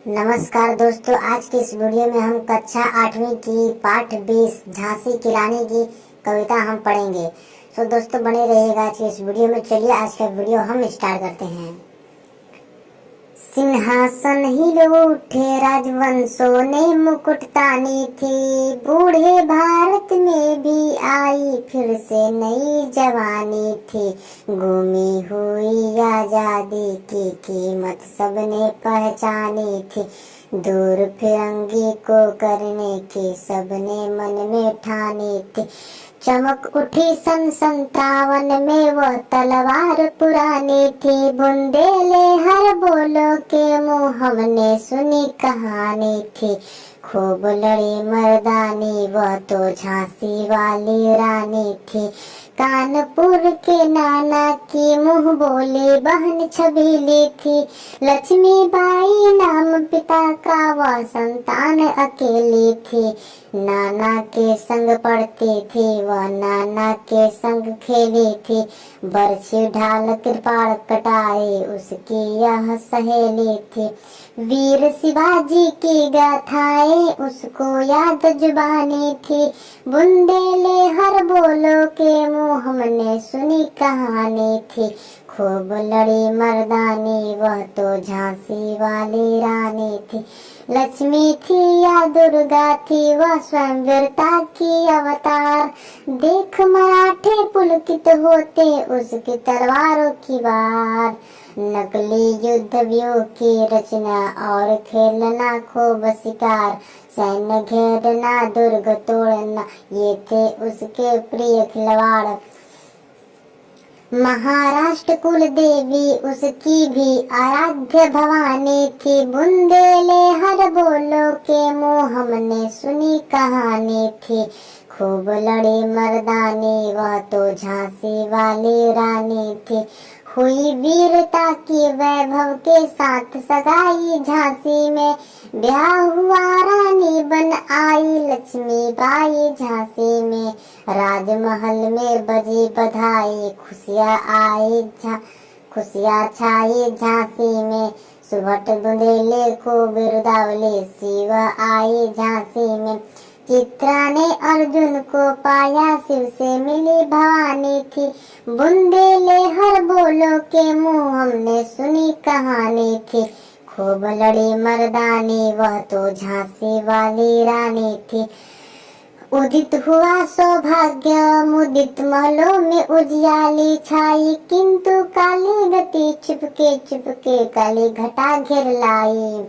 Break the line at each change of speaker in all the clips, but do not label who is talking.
नमस्कार दोस्तों, आज की इस वीडियो में हम कक्षा 8वीं की पाठ 20 झांसी की रानी की कविता हम पढ़ेंगे। तो दोस्तों बने रहिएगा आज की इस वीडियो में। चलिए आज का वीडियो हम स्टार्ट करते हैं। सिंहासन हिले उठे राजवंशों ने मुकुट तानी थी, बूढ़े भारत में भी आई फिर से नई जवानी थी। गुमी हुई आजादी की कीमत सबने पहचानी थी, दूर फिरंगी को करने की सबने मन में ठानी थी। चमक उठी सन 57 में वो तलवार पुरानी थी, बुंदेले हर बोलो के मुँह हमने सुनी कहानी थी। खूब लड़ी मर्दानी वह तो झांसी वाली रानी थी, कानपुर के नाना की मुँह बोली बहन छबीली थी। लक्ष्मीबाई नाम पिता का वह संतान अकेली थी, नाना के संग पढ़ती थी वह नाना के संग खेली थी। बरछी ढाल कृपाण कटाई उसकी यह सहेली थी, वीर शिवाजी की गाथाएं उसको याद जुबानी थी। बुंदेले हर बोलो के मुँह हमने सुनी कहानी थी, खूब लड़ी मर्दानी वह तो झांसी वाली रानी थी। लक्ष्मी थी या दुर्गा थी वह स्वयं वीरता की अवतार, देख मराठे पुलकित होते उसकी तलवारों की वार। नकली युद्ध व्यूह की रचना और खेलना खूब शिकार, सैन्य घेरना दुर्ग तोड़ना ये थे उसके प्रिय खिलवाड़। महाराष्ट्र कुल देवी उसकी भी आराध्य भवानी थी, बुंदेले हर बोलो के मुँह हमने सुनी कहानी थी। खूब लड़ी मर्दानी वह तो झांसी वाली रानी थी, हुई वीरता की वैभव के साथ सगाई झांसी में। ब्याह हुआ रानी बन आई लक्ष्मीबाई झांसी में, राजमहल में बजी बधाई खुशियाँ छाई झांसी में। सुभट बुंदेले को बिरुदावली शिव आई झांसी में, चित्रा ने अर्जुन को पाया शिव से मिली भवानी थी। बुंदेले हर बोलो के मुँह हमने सुनी कहानी थी, खूब लड़ी मर्दानी वह तो झांसी वाली रानी थी। उदित हुआ सौभाग्य मुदित महलों में उजियाली छाई, किंतु काली गति चुपके काली घटा घेर लाई।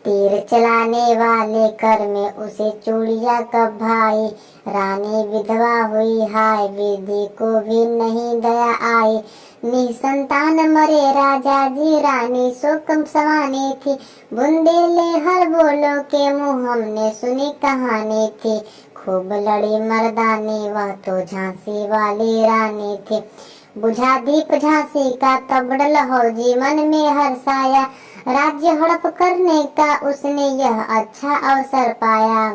तीर चलाने वाले कर में उसे चूड़िया कब भाई, रानी विधवा हुई हाय विधि को भी नहीं दया आई। निसंतान मरे राजा जी रानी शोकम समानी थी, बुंदेले हर बोलो के मुँह हमने सुनी कहानी थी। खूब लड़ी मर्दानी वह तो झांसी वाली रानी थी, बुझा दीप झांसी का तब लहौजी मन में हर्षाया। राज्य हड़प करने का उसने यह अच्छा अवसर पाया,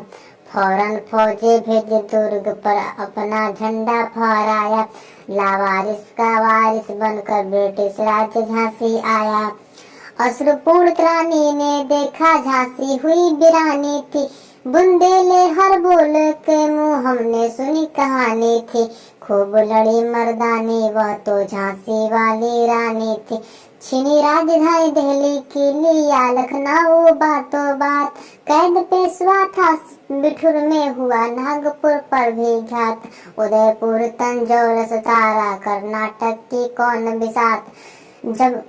फौरन फौजे भेजे दुर्ग पर अपना झंडा फहराया। लावारिस का वारिस बनकर ब्रिटिश राज्य झांसी आया। अश्रुपूर्ण रानी ने देखा झांसी हुई वीरानी थी, बुंदेले हर बोल के मुँह हमने सुनी कहानी थी। खूब लड़ी मर्दानी वह तो झांसी वाली रानी थी, छीनी राजधानी दिल्ली की लिया लखनऊ बातों बात। कैद पेशवा था बिठूर में हुआ नागपुर पर भी घात, उदयपुर तंजौर सतारा कर्नाटक की कौन बिसात।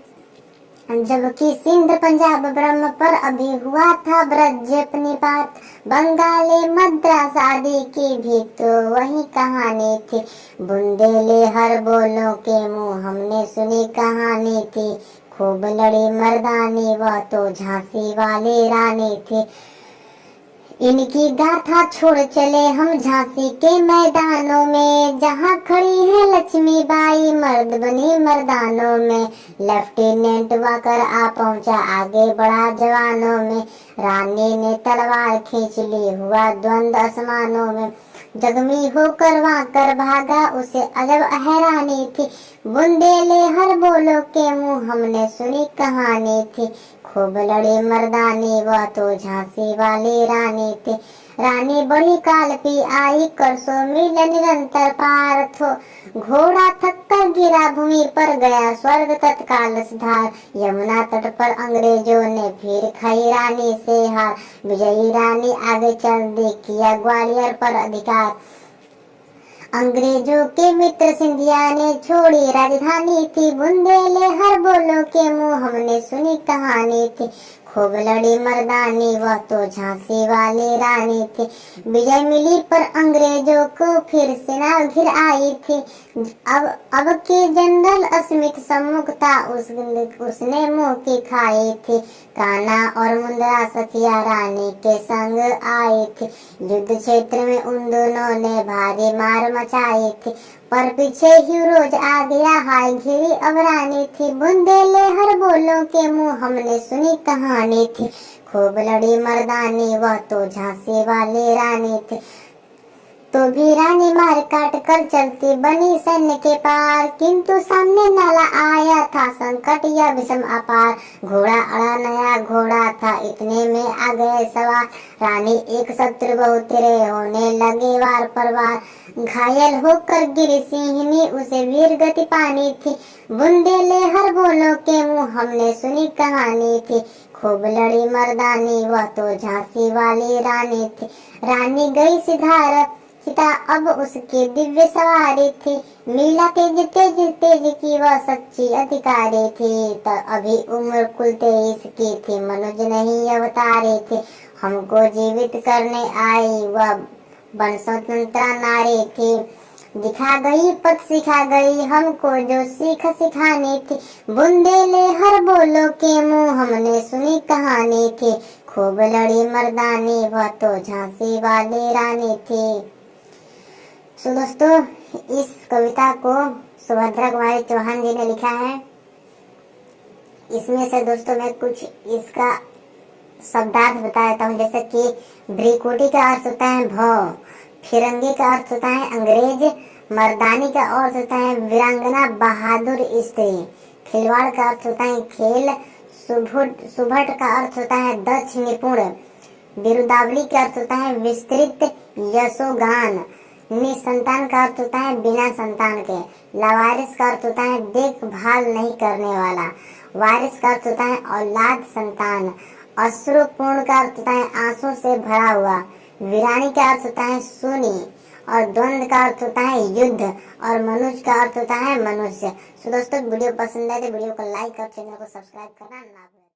जबकि सिंध पंजाब ब्रह्म पर अभी हुआ था ब्रज निपात, बंगाली मद्रास आदि की भी तो वही कहानी थी। बुंदेले हर बोलों के मुँह हमने सुनी कहानी थी, खूब लड़ी मर्दानी वह तो झांसी वाली रानी थी। इनकी गाथा छोड़ चले हम झांसी के मैदानों में, जहाँ खड़ी है लक्ष्मीबाई मर्द बनी मर्दानों में। लेफ्टिनेंट वाकर आ पहुँचा आगे बढ़ा जवानों में, रानी ने तलवार खींच ली हुआ द्वंद आसमानों में। जख्मी होकर वाकर भागा उसे अजब हैरानी थी, बुंदेले हर बोलो के मुँह हमने सुनी कहानी थी। खूब लड़ी मर्दानी वह तो झांसी वाली रानी थी। रानी बड़ी काल पी आई कर सो मिल निरंतर पार थो। घोड़ा थक कर गिरा भूमि पर गया स्वर्ग तत्काल सुधार। यमुना तट पर अंग्रेजों ने फिर खाई रानी से हार। विजयी रानी आगे चल दी किया ग्वालियर पर अधिकार। अंग्रेजों के मित्र सिंधिया ने छोड़ी राजधानी थी। बुंदेले हर बोलो के मुंह हमने सुनी कहानी थी। खूब लड़ी मर्दानी वह तो झांसी वाली रानी थी। विजय मिली पर अंग्रेजों को फिर सेना घिर आई थी। अब के जनरल स्मिथ सम्मुख था उसने मुंह की खाई थी। कान्हा और मुंद्रा सखिया रानी के संग आई थी। युद्ध क्षेत्र में उन दोनों ने भारी मार मचाई थी। पर पीछे ही रोज आ गया हाय घिरी अब रानी थी। बुंदेले हर बोलों के मुंह हमने सुनी कहानी थी। खूब लड़ी मर्दानी वह तो झांसी वाली रानी थी। तो भी रानी मार काट कर चलती बनी सैन्य के पार। किंतु सामने नाला आया था संकट या विषम अपार। घोड़ा अड़ा नया घोड़ा था इतने में आ गए सवार। रानी एक शत्रु बहुत तेरे होने लगे वार पर वार। घायल होकर गिरी सिंहनी उसे वीर गति पानी थी। बुंदेले हर बोलो के मुंह हमने सुनी कहानी थी। खूब लड़ी मर्दानी वह तो झांसी वाली रानी थी। रानी गई सिधार सीता अब उसकी दिव्य सवारी थी। मीला तेज तेज तेज की वह सच्ची अधिकारी थी। तो अभी उम्र कुल 23 की थी मनुज नहीं अवतारी थी। हमको जीवित करने आई वह बन स्वतंत्रा नारी थी। दिखा गई पथ सिखा गई हमको जो सीख सिखानी थी। बुंदेले हर बोलो के मुंह हमने सुनी कहानी थी। खूब लड़ी मर्दानी वह तो झांसी वाली रानी थी। तो दोस्तों इस कविता को सुभद्रा कुमारी चौहान जी ने लिखा है। इसमें से दोस्तों मैं कुछ इसका शब्दार्थ बता देता हूँ। जैसे कि भ्रिकुटी का अर्थ होता है भव, फिरंगी का अर्थ होता है अंग्रेज, मर्दानी का अर्थ होता है वीरांगना बहादुर स्त्री, खिलवाड़ का अर्थ होता है खेल, सुभट का अर्थ होता है दक्ष निपुण, बिरुदावली का अर्थ होता है विस्तृत यशोगान, निसंतान का अर्थ होता है बिना संतान के, लावारिस का अर्थ होता है देखभाल नहीं करने वाला, वारिस का अर्थ होता है औलाद संतान, अश्रुपूर्ण का अर्थ होता है आंसू से भरा हुआ, वीरानी का अर्थ होता है सुनी, और द्वंद्व का अर्थ होता है युद्ध, और मनुष्य का अर्थ होता है मनुष्य। तो दोस्तों वीडियो पसंद आए तो वीडियो को लाइक और चैनल को सब्सक्राइब करना ना भूलें।